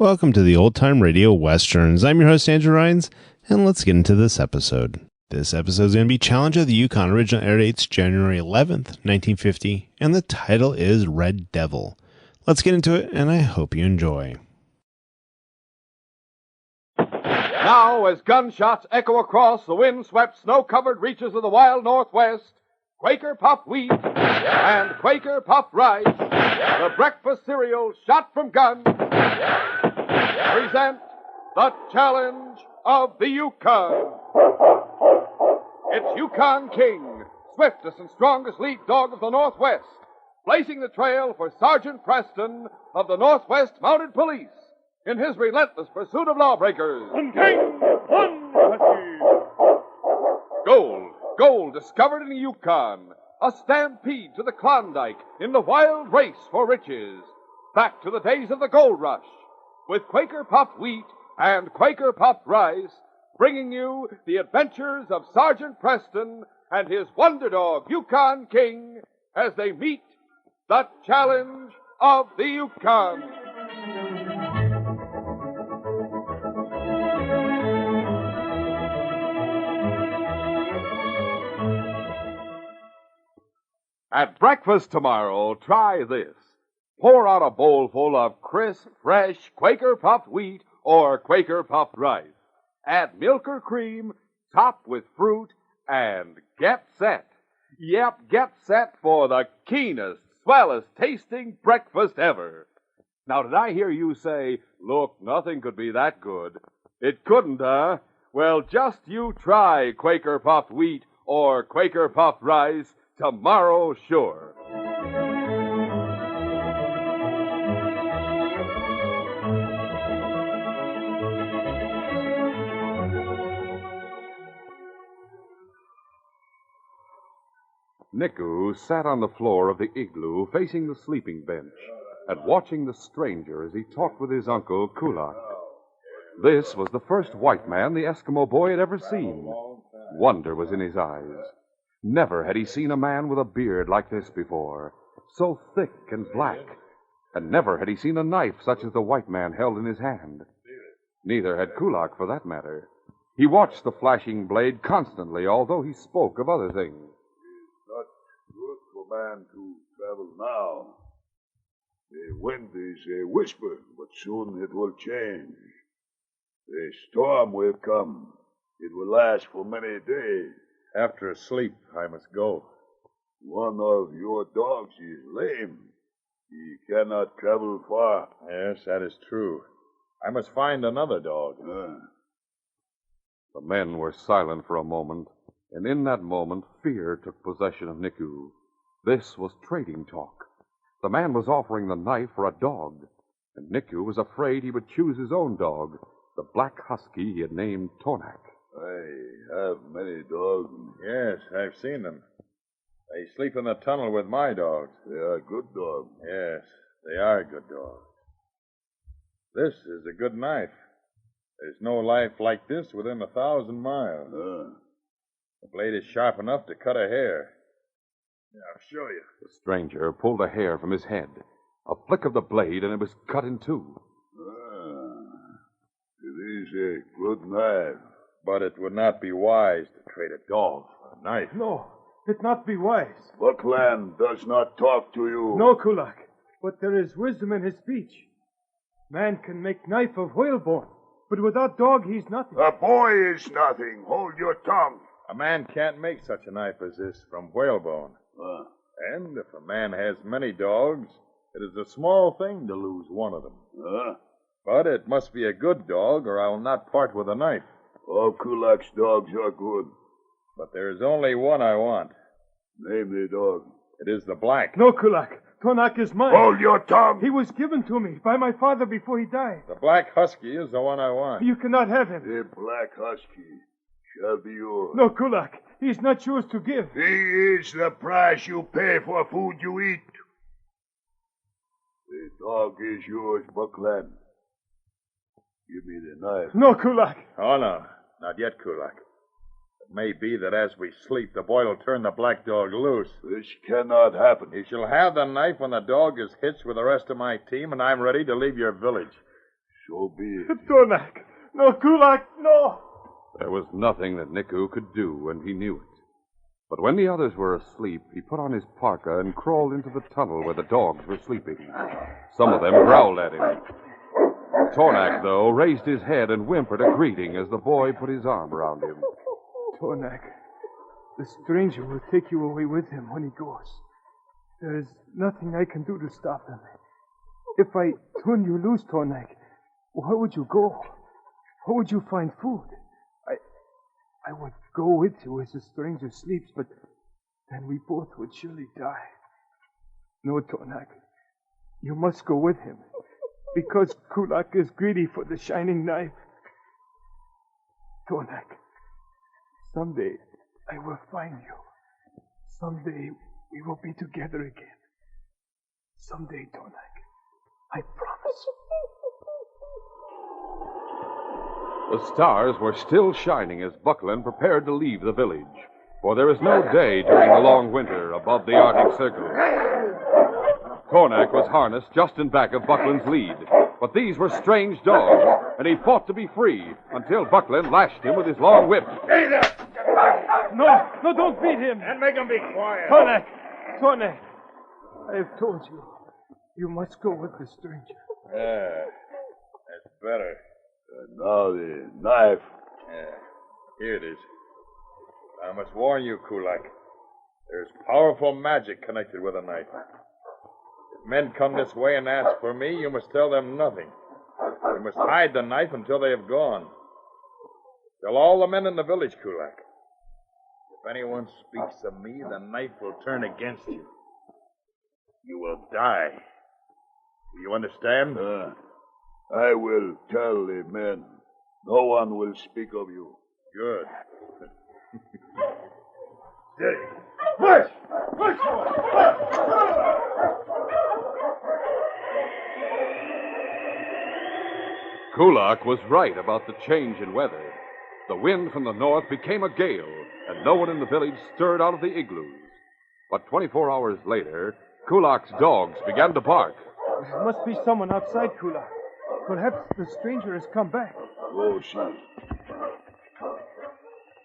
Welcome to the Old Time Radio Westerns. I'm your host, Andrew Rhines, and let's get into this episode. This episode is going to be Challenge of the Yukon. Original air dates January 11th, 1950, and the title is Red Devil. Let's get into it, and I hope you enjoy. Now, as gunshots echo across the wind-swept, snow-covered reaches of the wild Northwest, Quaker Puffed Wheat and Quaker Puffed Rice, the breakfast cereal shot from guns, present the Challenge of the Yukon. It's Yukon King, swiftest and strongest lead dog of the Northwest, blazing the trail for Sergeant Preston of the Northwest Mounted Police in his relentless pursuit of lawbreakers. One king, one husky. Gold discovered in the Yukon. A stampede to the Klondike in the wild race for riches. Back to the days of the gold rush with Quaker Puffed Wheat and Quaker Puffed Rice, bringing you the adventures of Sergeant Preston and his wonder dog, Yukon King, as they meet the Challenge of the Yukon. At breakfast tomorrow, try this. Pour out a bowl full of crisp, fresh Quaker Puffed Wheat or Quaker Puffed Rice. Add milk or cream, top with fruit, and get set. Yep, get set for the keenest, swellest tasting breakfast ever. Now, did I hear you say, look, nothing could be that good? It couldn't, huh? Well, just you try Quaker Puffed Wheat or Quaker Puffed Rice tomorrow, sure. Niku sat on the floor of the igloo facing the sleeping bench and watching the stranger as he talked with his uncle, Kulak. This was the first white man the Eskimo boy had ever seen. Wonder was in his eyes. Never had he seen a man with a beard like this before, so thick and black, and never had he seen a knife such as the white man held in his hand. Neither had Kulak, for that matter. He watched the flashing blade constantly, although he spoke of other things. It's not good for man to travel now. The wind is a whisper, but soon it will change. The storm will come. It will last for many days. After a sleep, I must go. One of your dogs is lame. He cannot travel far. Yes, that is true. I must find another dog. The men were silent for a moment, and in that moment, fear took possession of Niku. This was trading talk. The man was offering the knife for a dog, and Niku was afraid he would choose his own dog, the black husky he had named Tonak. I have many dogs. Yes, I've seen them. They sleep in the tunnel with my dogs. They are good dogs. Yes, they are good dogs. This is a good knife. There's no life like this within 1,000 miles. The blade is sharp enough to cut a hair. Yeah, I'll show you. The stranger pulled a hair from his head. A flick of the blade, and it was cut in two. It is a good knife. But it would not be wise to trade a dog for a knife. No, it not be wise. Buckland does not talk to you. No, Kulak, but there is wisdom in his speech. Man can make knife of whalebone, but without dog he's nothing. A boy is nothing. Hold your tongue. A man can't make such a knife as this from whalebone. And if a man has many dogs, it is a small thing to lose one of them. But it must be a good dog, or I will not part with a knife. All Kulak's dogs are good. But there is only one I want. Name the dog. It is the black. No, Kulak. Tonak is mine. Hold your tongue. He was given to me by my father before he died. The black husky is the one I want. You cannot have him. The black husky shall be yours. No, Kulak. He is not yours to give. He is the price you pay for food you eat. The dog is yours, Buckland. Give me the knife. No, Kulak. Oh, no. Not yet, Kulak. It may be that as we sleep, the boy will turn the black dog loose. This cannot happen. He shall have the knife when the dog is hitched with the rest of my team and I'm ready to leave your village. So be it. Tonak! No, Kulak, no! There was nothing that Niku could do, and he knew it. But when the others were asleep, he put on his parka and crawled into the tunnel where the dogs were sleeping. Some of them growled at him. Tornak, though, raised his head and whimpered a greeting as the boy put his arm around him. Tonak, the stranger will take you away with him when he goes. There is nothing I can do to stop him. If I turn you loose, Tonak, where would you go? Where would you find food? I would go with you as the stranger sleeps, but then we both would surely die. No, Tonak, you must go with him, because Kulak is greedy for the shining knife. Tonak, someday I will find you. Someday we will be together again. Someday, Tonak, I promise. The stars were still shining as Buckland prepared to leave the village, for there is no day during the long winter above the Arctic Circle. Tornak was harnessed just in back of Buckland's lead, but these were strange dogs, and he fought to be free until Buckland lashed him with his long whip. Hey there! No, don't beat him. And make him be quiet. Tonak, I have told you, you must go with the stranger. Yeah, that's better. And now the knife. Yeah, here it is. I must warn you, Kulak. There's powerful magic connected with a knife. If men come this way and ask for me, you must tell them nothing. You must hide the knife until they have gone. Tell all the men in the village, Kulak. If anyone speaks of me, the knife will turn against you. You will die. Do you understand? I will tell the men. No one will speak of you. Good. Steady. Push! Kulak was right about the change in weather. The wind from the north became a gale, and no one in the village stirred out of the igloos. But 24 hours later, Kulak's dogs began to bark. There must be someone outside, Kulak. Perhaps the stranger has come back. Oh, she.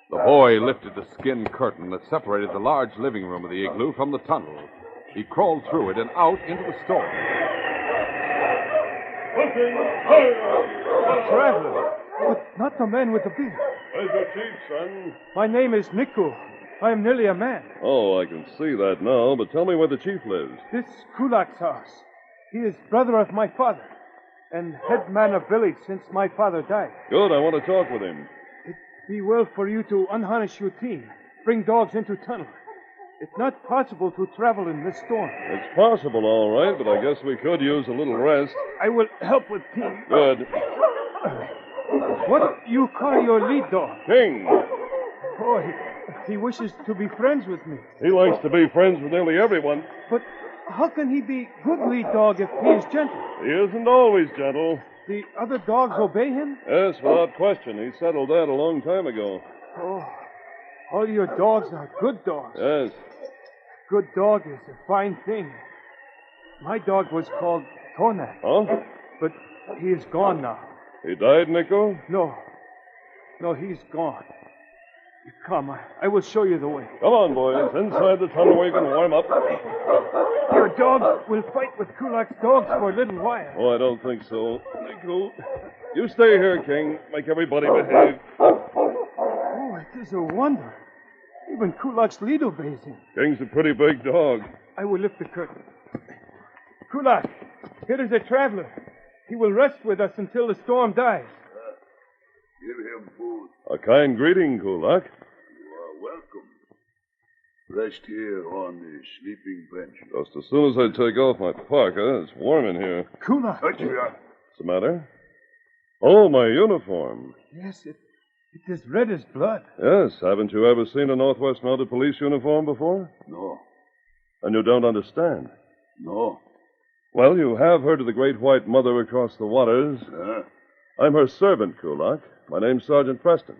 The boy lifted the skin curtain that separated the large living room of the igloo from the tunnel. He crawled through it and out into the storm. A traveler, but not the man with the beard. Where's your chief, son? My name is Niku. I am nearly a man. Oh, I can see that now, but tell me where the chief lives. This Kulak's house. He is brother of my father, and head man of village since my father died. Good, I want to talk with him. It be well for you to unharness your team, bring dogs into tunnel. It's not possible to travel in this storm. It's possible, all right, but I guess we could use a little rest. I will help with team. Good. What you call your lead dog? King. Oh, he wishes to be friends with me. He likes to be friends with nearly everyone. But how can he be good lead dog if he is gentle? He isn't always gentle. The other dogs obey him? Yes, without question. He settled that a long time ago. Oh, all your dogs are good dogs. Yes. Good dog is a fine thing. My dog was called Tonak. Huh? But he is gone now. He died, Nico? No, he's gone. Come, I will show you the way. Come on, boys. Inside the tunnel where you can warm up. Your dogs will fight with Kulak's dogs for a little while. Oh, I don't think so. Nico, you stay here, King. Make everybody behave. Oh, it is a wonder. Even Kulak's lead obeys him. King's a pretty big dog. I will lift the curtain. Kulak, here is a traveler. He will rest with us until the storm dies. Give him food. A kind greeting, Kulak. You are welcome. Rest here on the sleeping bench. Just as soon as I take off my parka, it's warm in here. Kulak. What's What's the matter? Oh, my uniform. Yes, it is red as blood. Yes, haven't you ever seen a Northwest Mounted Police uniform before? No. And you don't understand? No. Well, you have heard of the Great White Mother across the waters. I'm her servant, Kulak. My name's Sergeant Preston.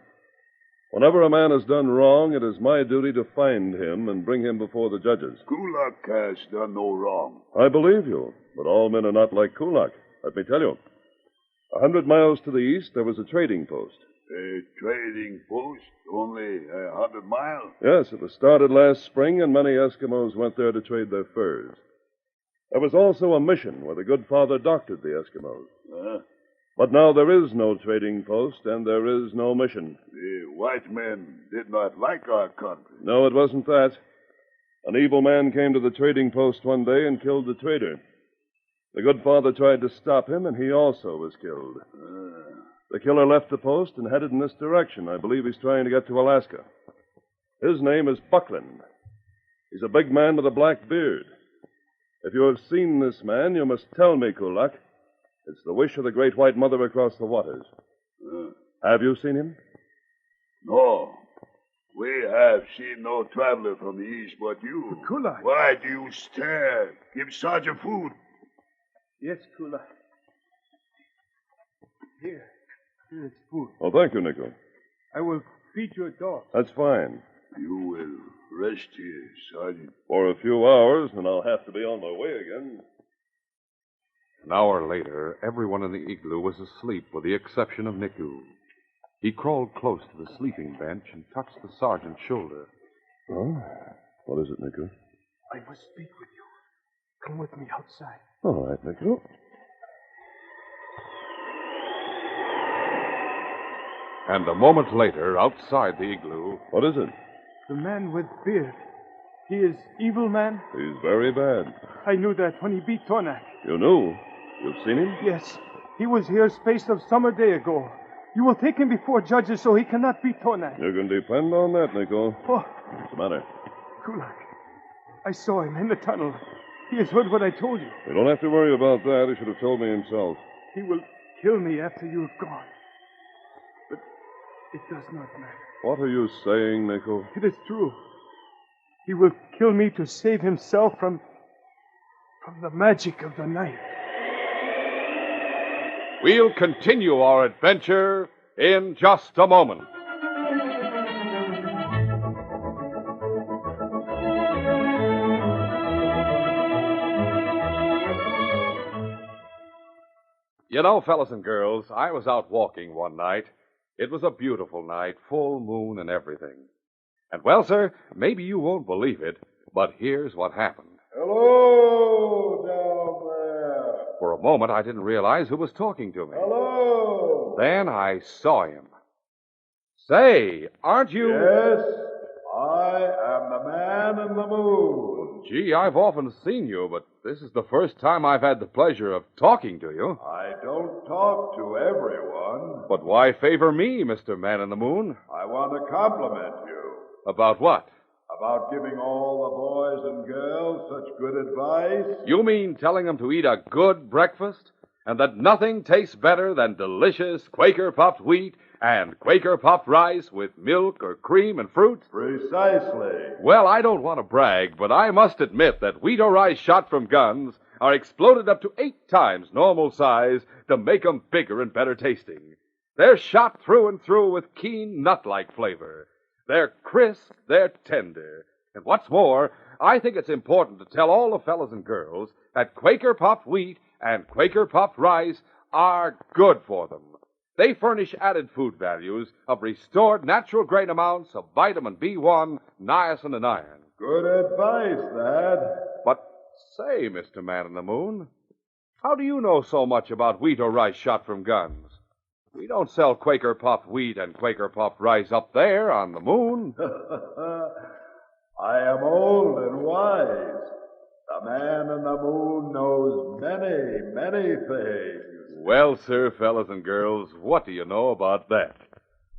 Whenever a man has done wrong, it is my duty to find him and bring him before the judges. Kulak has done no wrong. I believe you, but all men are not like Kulak. Let me tell you. 100 miles to the east, there was a trading post. A trading post? Only 100 miles? Yes, it was started last spring, and many Eskimos went there to trade their furs. There was also a mission where the good father doctored the Eskimos. But now there is no trading post, and there is no mission. The white men did not like our country. No, it wasn't that. An evil man came to the trading post one day and killed the trader. The good father tried to stop him, and he also was killed. The killer left the post and headed in this direction. I believe he's trying to get to Alaska. His name is Buckland. He's a big man with a black beard. If you have seen this man, you must tell me, Kulak. It's the wish of the great white mother across the waters. Have you seen him? No. We have seen no traveler from the east but you. Kulak. Why do you stare? Give Sergeant food. Yes, Kulak. Here is food. Oh, thank you, Nico. I will feed your dog. That's fine. You will rest here, Sergeant. For a few hours, and I'll have to be on my way again. An hour later, everyone in the igloo was asleep with the exception of Niku. He crawled close to the sleeping bench and touched the sergeant's shoulder. Oh? What is it, Nico? I must speak with you. Come with me outside. All right, Nico. And a moment later, outside the igloo... What is it? The man with beard. He is evil man? He's very bad. I knew that when he beat Tornak. You knew? You've seen him? Yes. He was here space of summer day ago. You will take him before judges so he cannot beat Tornak. You can depend on that, Nico. Oh, What's the matter? Kulak. I saw him in the tunnel. He has heard what I told you. You don't have to worry about that. He should have told me himself. He will kill me after you have gone. But it does not matter. What are you saying, Nico? It is true. He will kill me to save himself from the magic of the knife. We'll continue our adventure in just a moment. You know, fellas and girls, I was out walking one night. It was a beautiful night, full moon and everything. And, well, sir, maybe you won't believe it, but here's what happened. Hello, down there. For a moment, I didn't realize who was talking to me. Hello. Then I saw him. Say, aren't you... Yes, I am the man in the moon. Gee, I've often seen you, but this is the first time I've had the pleasure of talking to you. I don't talk to everyone. But why favor me, Mr. Man in the Moon? I want to compliment you About what? about giving all the boys and girls such good advice. You mean telling them to eat a good breakfast? And that nothing tastes better than delicious Quaker puffed wheat and Quaker puffed rice with milk or cream and fruit? Precisely. Well, I don't want to brag, but I must admit that wheat or rice shot from guns are exploded up to 8 times normal size to make 'em bigger and better tasting. They're shot through and through with keen nut-like flavor. They're crisp, they're tender. And what's more, I think it's important to tell all the fellas and girls that Quaker puffed wheat and Quaker puffed rice are good for them. They furnish added food values of restored natural grain amounts of vitamin B1, niacin, and iron. Good advice, that. But say, Mr. Man in the Moon, how do you know so much about wheat or rice shot from guns? We don't sell Quaker puffed wheat and Quaker puffed rice up there on the moon. I am old and wise. The man in the moon knows many, many things. Well, sir, fellas and girls, what do you know about that?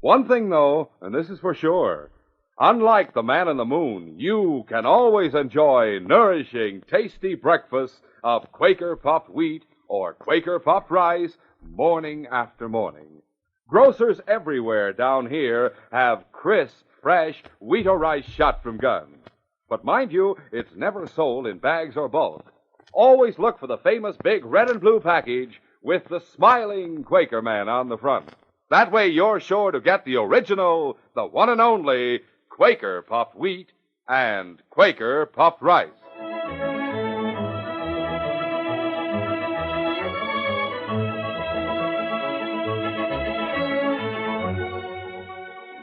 One thing, though, and this is for sure. Unlike the man in the moon, you can always enjoy nourishing, tasty breakfasts of Quaker puffed wheat or Quaker puffed rice morning after morning. Grocers everywhere down here have crisp, fresh wheat or rice shot from guns. But mind you, it's never sold in bags or bulk. Always look for the famous big red and blue package with the smiling Quaker man on the front. That way you're sure to get the original, the one and only Quaker puffed wheat and Quaker puffed rice.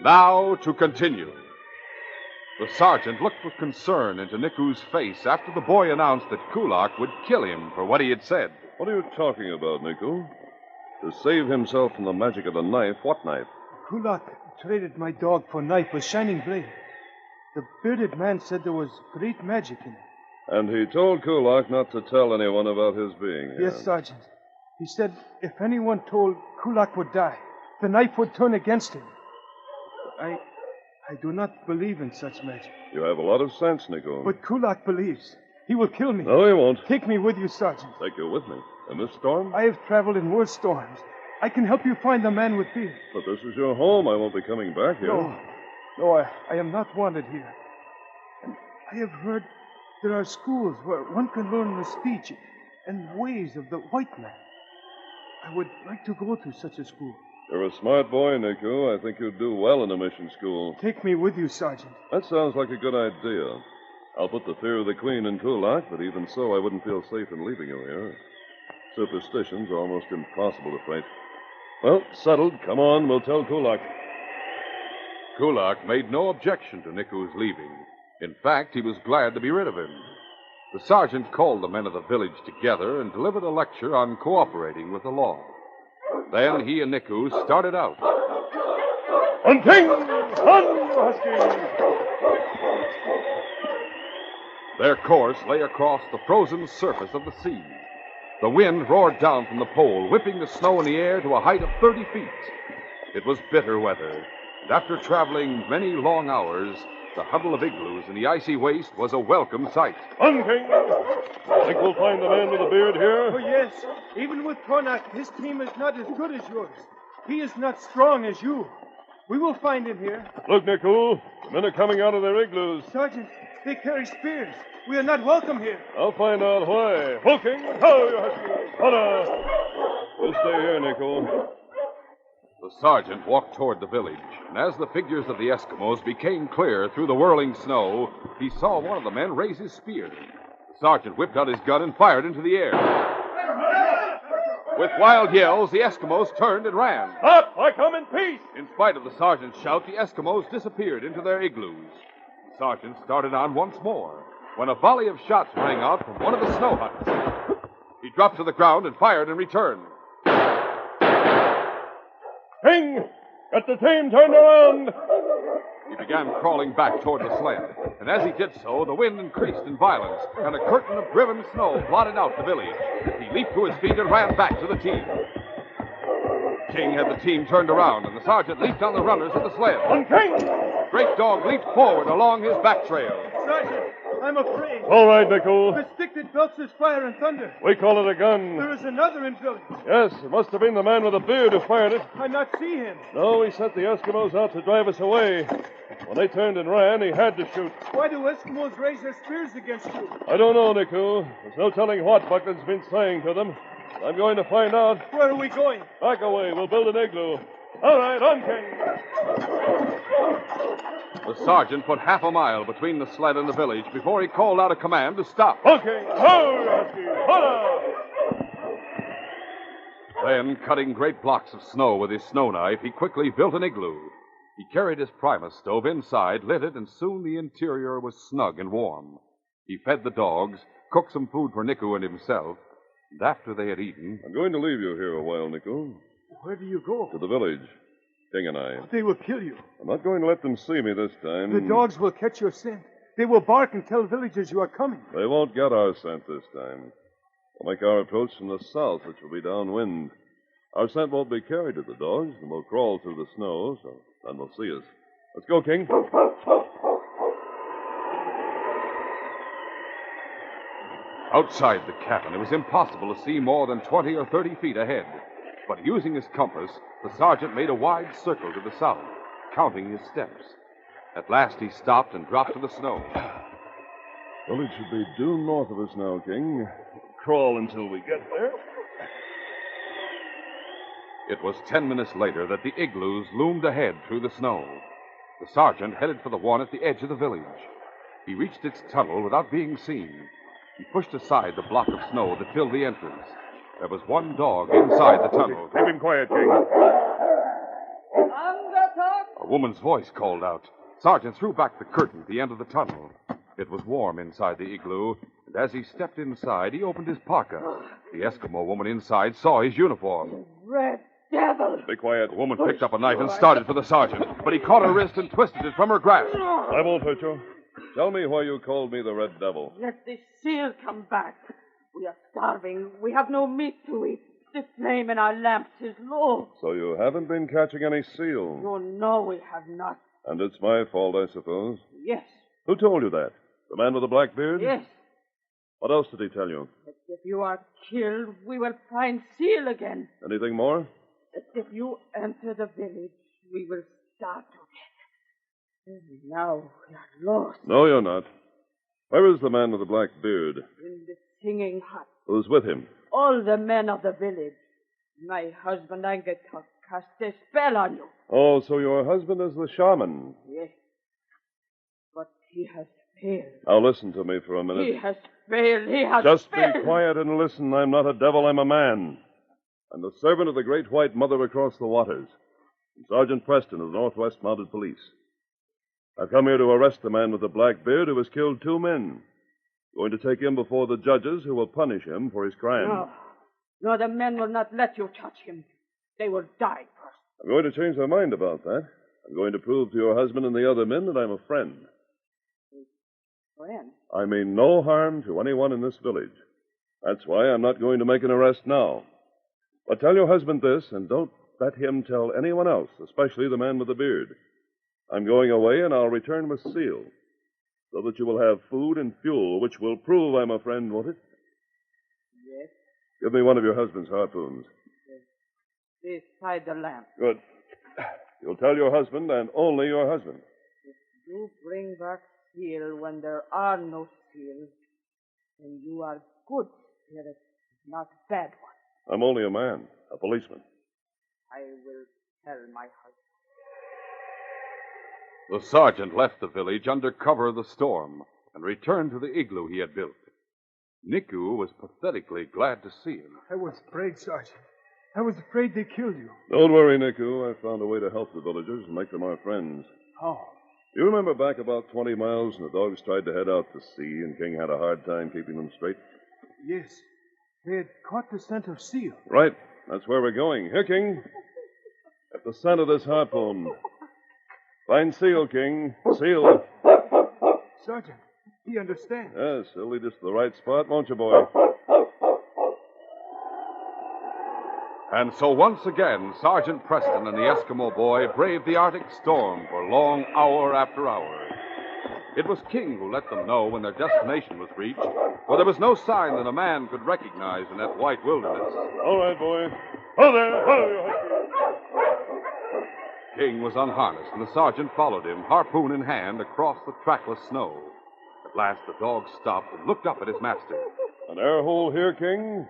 Now to continue. The sergeant looked with concern into Niku's face after the boy announced that Kulak would kill him for what he had said. What are you talking about, Niku? To save himself from the magic of the knife, what knife? Kulak traded my dog for knife with shining blade. The bearded man said there was great magic in it. And he told Kulak not to tell anyone about his being here. Yes, Sergeant. He said if anyone told, Kulak would die. The knife would turn against him. I do not believe in such magic. You have a lot of sense, Niku. But Kulak believes. He will kill me. No, he won't. Take me with you, Sergeant. Take you with me. In this storm? I have traveled in worse storms. I can help you find the man with beard. But this is your home. I won't be coming back here. No, I am not wanted here. And I have heard there are schools where one can learn the speech and ways of the white man. I would like to go to such a school. You're a smart boy, Niku. I think you'd do well in a mission school. Take me with you, Sergeant. That sounds like a good idea. I'll put the fear of the Queen in Kulak, but even so, I wouldn't feel safe in leaving you here. Superstitions are almost impossible to fight. Well, settled. Come on, we'll tell Kulak. Kulak made no objection to Niku's leaving. In fact, he was glad to be rid of him. The sergeant called the men of the village together and delivered a lecture on cooperating with the law. Then he and Niku started out. Hunting! Hun, Husky! Their course lay across the frozen surface of the sea. The wind roared down from the pole, whipping the snow in the air to a height of 30 feet. It was bitter weather, and after traveling many long hours, the huddle of igloos in the icy waste was a welcome sight. Hunting! Think we'll find the man with the beard here? Oh, yes. Even with Tornak, his team is not as good as yours. He is not strong as you. We will find him here. Look, Niku. The men are coming out of their igloos. Sergeant, they carry spears. We are not welcome here. I'll find out why. Hooking! Ho, you Husky! Hunter! You stay here, Niku. The sergeant walked toward the village, and as the figures of the Eskimos became clear through the whirling snow, he saw one of the men raise his spear. The sergeant whipped out his gun and fired into the air. With wild yells, the Eskimos turned and ran. Stop! I come in peace! In spite of the sergeant's shout, the Eskimos disappeared into their igloos. The sergeant started on once more, when a volley of shots rang out from one of the snow huts. He dropped to the ground and fired in return. King! Get the team turned around! He began crawling back toward the sled, and as he did so, the wind increased in violence, and a curtain of driven snow blotted out the village. He leaped to his feet and ran back to the team. King had the team turned around, and the sergeant leaped on the runners of the sled. On King! Great Dog leaped forward along his back trail. Sergeant, I'm afraid. All right, Niku. The stick that belches fire and thunder. We call it a gun. There is another in village. Yes, it must have been the man with the beard who fired it. I not see him. No, he sent the Eskimos out to drive us away. When they turned and ran, he had to shoot. Why do Eskimos raise their spears against you? I don't know, Niku. There's no telling what Buckland's been saying to them. I'm going to find out. Where are we going? Back away. We'll build an igloo. All right, on, King. The sergeant put half a mile between the sled and the village before he called out a command to stop. Okay. Ho, Husky. Holla! Then, cutting great blocks of snow with his snow knife, he quickly built an igloo. He carried his Primus stove inside, lit it, and soon the interior was snug and warm. He fed the dogs, cooked some food for Niku and himself, and after they had eaten... I'm going to leave you here a while, Niku. Where do you go? To the village. King and I. They will kill you. I'm not going to let them see me this time. The dogs will catch your scent. They will bark and tell villagers you are coming. They won't get our scent this time. We'll make our approach from the south, which will be downwind. Our scent won't be carried to the dogs, and we'll crawl through the snow, so none will see us. Let's go, King. Outside the cabin, it was impossible to see more than 20 or 30 feet ahead. But using his compass, the sergeant made a wide circle to the south, counting his steps. At last he stopped and dropped to the snow. Village should be due north of us now, King. Crawl until we get there. It was 10 minutes later that the igloos loomed ahead through the snow. The sergeant headed for the one at the edge of the village. He reached its tunnel without being seen. He pushed aside the block of snow that filled the entrance. There was one dog inside the tunnel. Keep him quiet, King. A woman's voice called out. Sergeant threw back the curtain at the end of the tunnel. It was warm inside the igloo, and as he stepped inside, he opened his parka. The Eskimo woman inside saw his uniform. Red devil! Be quiet. The woman picked up a knife and started for the sergeant, but he caught her wrist and twisted it from her grasp. I won't hurt you. Tell me why you called me the Red Devil. Let the seal come back. We are starving. We have no meat to eat. The flame in our lamps is low. So you haven't been catching any seal. Oh, no, we have not. And it's my fault, I suppose. Yes. Who told you that? The man with the black beard? Yes. What else did he tell you? That if you are killed, we will find seal again. Anything more? That if you enter the village, we will start together. Now we are lost. No, you're not. Where is the man with the black beard? In the singing hut. Who's with him? All the men of the village. My husband Angetok cast a spell on you. Oh, so your husband is the shaman. Yes. But he has failed. Now listen to me for a minute. He has failed. He has Just failed. be quiet and listen. I'm not a devil, I'm a man. I'm the servant of the Great White Mother across the waters. I'm Sergeant Preston of the Northwest Mounted Police. I've come here to arrest the man with the black beard who has killed 2 men. Going to take him before the judges who will punish him for his crime. No. No, the men will not let you touch him. They will die first. I'm going to change my mind about that. I'm going to prove to your husband and the other men that I'm a friend. Friend? I mean no harm to anyone in this village. That's why I'm not going to make an arrest now. But tell your husband this, and don't let him tell anyone else, especially the man with the beard. I'm going away, and I'll return with seal, so that you will have food and fuel, which will prove I'm a friend, won't it? Yes. Give me one of your husband's harpoons. Beside the lamp. Good. You'll tell your husband, and only your husband. If you bring back seal when there are no seals, then you are good spirit, not bad one. I'm only a man, a policeman. I will tell my husband. The sergeant left the village under cover of the storm and returned to the igloo he had built. Niku was pathetically glad to see him. I was afraid, Sergeant. I was afraid they killed you. Don't worry, Niku. I found a way to help the villagers and make them our friends. How? You remember back about 20 miles when the dogs tried to head out to sea and King had a hard time keeping them straight? Yes. They had caught the scent of seal. Right. That's where we're going. Here, King. At the scent of this harpoon. Find seal, King. Seal. Sergeant, he understands. Yes, he'll lead us to the right spot, won't you, boy? And so once again, Sergeant Preston and the Eskimo boy braved the Arctic storm for long hour after hour. It was King who let them know when their destination was reached, for there was no sign that a man could recognize in that white wilderness. All right, boy. Ho there! Ho! King was unharnessed, and the sergeant followed him, harpoon in hand, across the trackless snow. At last, the dog stopped and looked up at his master. An air hole here, King?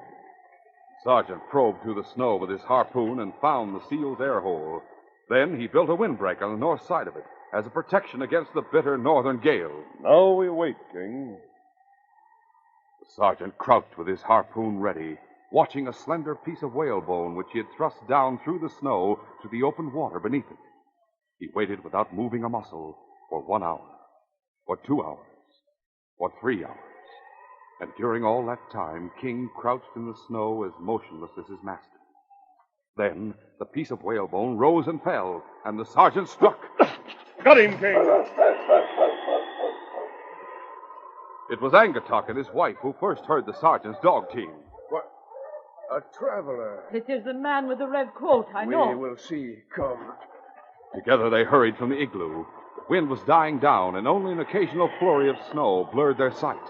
Sergeant probed through the snow with his harpoon and found the seal's air hole. Then he built a windbreak on the north side of it as a protection against the bitter northern gale. Now we wait, King. The sergeant crouched with his harpoon ready, watching a slender piece of whalebone which he had thrust down through the snow to the open water beneath it. He waited without moving a muscle for 1 hour, for 2 hours, for 3 hours. And during all that time, King crouched in the snow as motionless as his master. Then the piece of whalebone rose and fell, and the sergeant struck. Got him, King! It was Angatok and his wife who first heard the sergeant's dog team. What? A traveler. It is the man with the red coat, I know. We will see. Come. Together they hurried from the igloo. The wind was dying down, and only an occasional flurry of snow blurred their sight.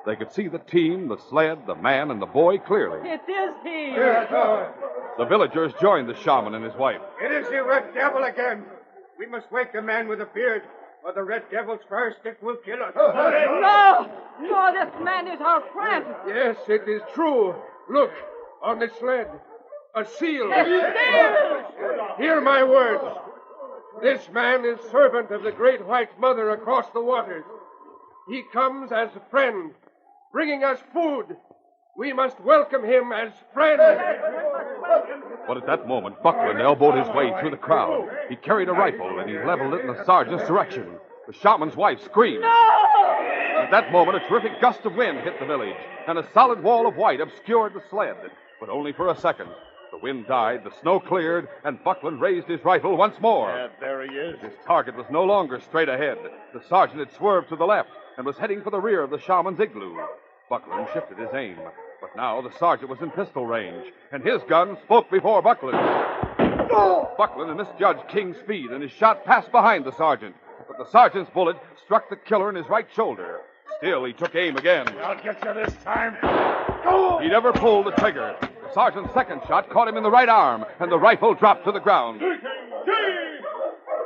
They could see the team, the sled, the man, and the boy clearly. It is he. The villagers joined the shaman and his wife. It is the Red Devil again. We must wake the man with the beard, or the Red Devil's fire stick will kill us. No! No, this man is our friend. Yes, it is true. Look, on the sled. A seal. A seal! Hear my words. This man is servant of the Great White Mother across the waters. He comes as a friend, bringing us food, We must welcome him as friend. But at that moment, Buckland elbowed his way through the crowd. He carried a rifle, and he leveled it in the sergeant's direction. The shaman's wife screamed. At that moment, a terrific gust of wind hit the village, and a solid wall of white obscured the sled, but only for a second. The wind died, the snow cleared, and Buckland raised his rifle once more. There he is. His target was no longer straight ahead. The sergeant had swerved to the left and was heading for the rear of the shaman's igloo. Buckland shifted his aim, but now the sergeant was in pistol range, and his gun spoke before Buckland. Buckland had misjudged King's speed, and his shot passed behind the sergeant, but the sergeant's bullet struck the killer in his right shoulder. Still, he took aim again. I'll get you this time. He never pulled the trigger. The sergeant's second shot caught him in the right arm, and the rifle dropped to the ground.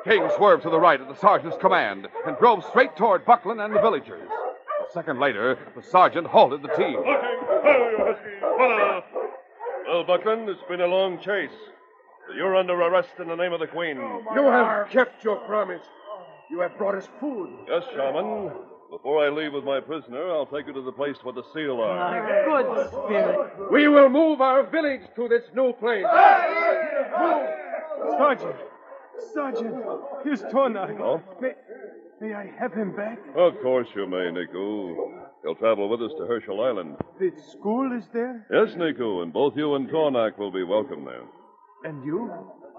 King swerved to the right at the sergeant's command and drove straight toward Buckland and the villagers. A second later, the sergeant halted the team. Well, Buckland, it's been a long chase. You're under arrest in the name of the Queen. You have kept your promise. You have brought us food. Yes, Shaman. Before I leave with my prisoner, I'll take you to the place where the seal are. Good spirit. We will move our village to this new place. Sergeant, here's Tornak. Oh? May I have him back? Of course you may, Niku. He'll travel with us to Herschel Island. The school is there? Yes, Niku, and both you and Tornak will be welcome there. And you?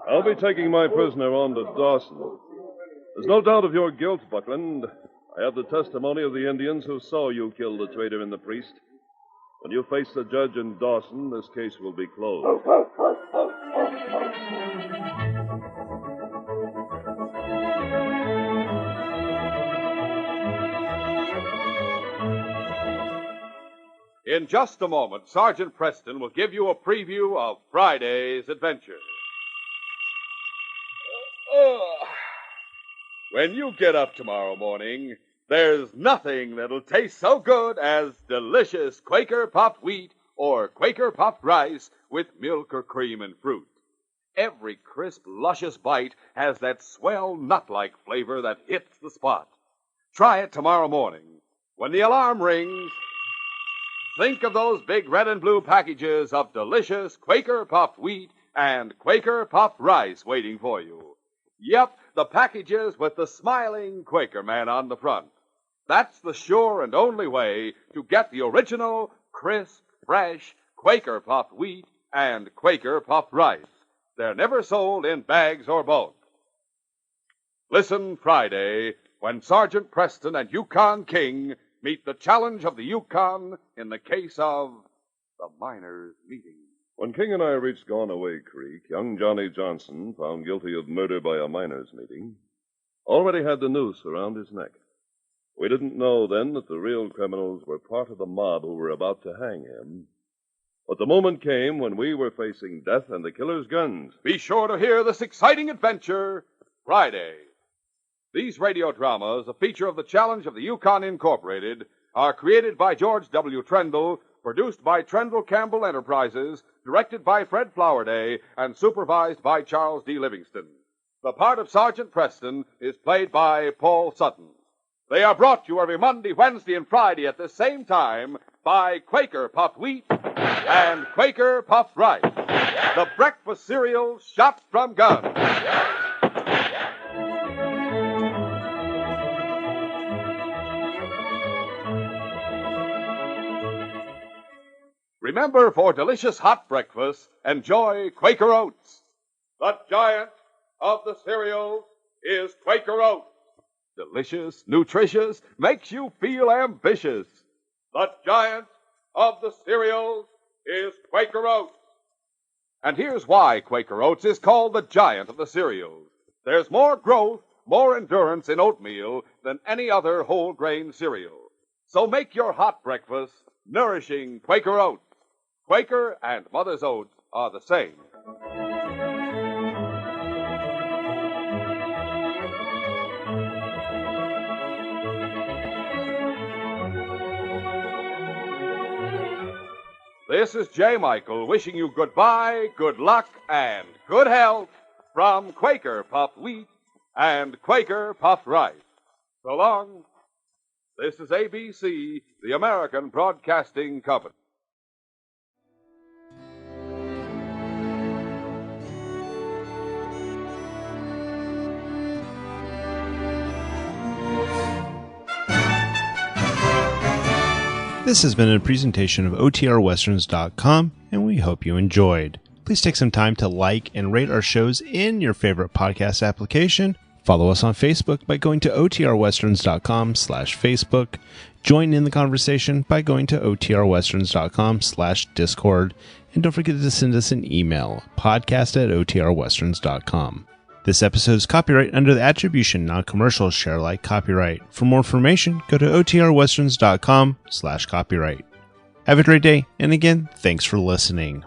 I'll be taking my prisoner on to Dawson. There's no doubt of your guilt, Buckland. I have the testimony of the Indians who saw you kill the traitor and the priest. When you face the judge in Dawson, this case will be closed. In just a moment, Sergeant Preston will give you a preview of Friday's adventure. When you get up tomorrow morning, there's nothing that'll taste so good as delicious Quaker puffed wheat or Quaker puffed rice with milk or cream and fruit. Every crisp, luscious bite has that swell nut-like flavor that hits the spot. Try it tomorrow morning. When the alarm rings, think of those big red and blue packages of delicious Quaker puffed wheat and Quaker puffed rice waiting for you. Yep, the packages with the smiling Quaker man on the front. That's the sure and only way to get the original, crisp, fresh Quaker puffed wheat and Quaker puffed rice. They're never sold in bags or bulk. Listen Friday when Sergeant Preston and Yukon King meet the challenge of the Yukon in the case of the miners' meeting. When King and I reached Gonaway Creek, young Johnny Johnson, found guilty of murder by a miners' meeting, already had the noose around his neck. We didn't know then that the real criminals were part of the mob who were about to hang him. But the moment came when we were facing death and the killer's guns. Be sure to hear this exciting adventure Friday. These radio dramas, a feature of the Challenge of the Yukon Incorporated, are created by George W. Trendle, produced by Trendle Campbell Enterprises, directed by Fred Flowerday, and supervised by Charles D. Livingston. The part of Sergeant Preston is played by Paul Sutton. They are brought to you every Monday, Wednesday, and Friday at the same time by Quaker Puffed Wheat and Quaker Puffed Rice, the breakfast cereal shot from guns. Remember, for delicious hot breakfast, enjoy Quaker Oats. The giant of the cereals is Quaker Oats. Delicious, nutritious, makes you feel ambitious. The giant of the cereals is Quaker Oats. And here's why Quaker Oats is called the giant of the cereals. There's more growth, more endurance in oatmeal than any other whole grain cereal. So make your hot breakfast nourishing Quaker Oats. Quaker and Mother's Oats are the same. This is J. Michael wishing you goodbye, good luck, and good health from Quaker Puffed Wheat and Quaker Puffed Rice. So long. This is ABC, the American Broadcasting Company. This has been a presentation of OTRWesterns.com, and we hope you enjoyed. Please take some time to like and rate our shows in your favorite podcast application. Follow us on Facebook by going to OTRWesterns.com/Facebook. Join in the conversation by going to OTRWesterns.com/Discord. And don't forget to send us an email, podcast@OTRWesterns.com. This episode is copyright under the Attribution Non-Commercial Share Alike copyright. For more information, go to OTRWesterns.com/copyright. Have a great day, and again, thanks for listening.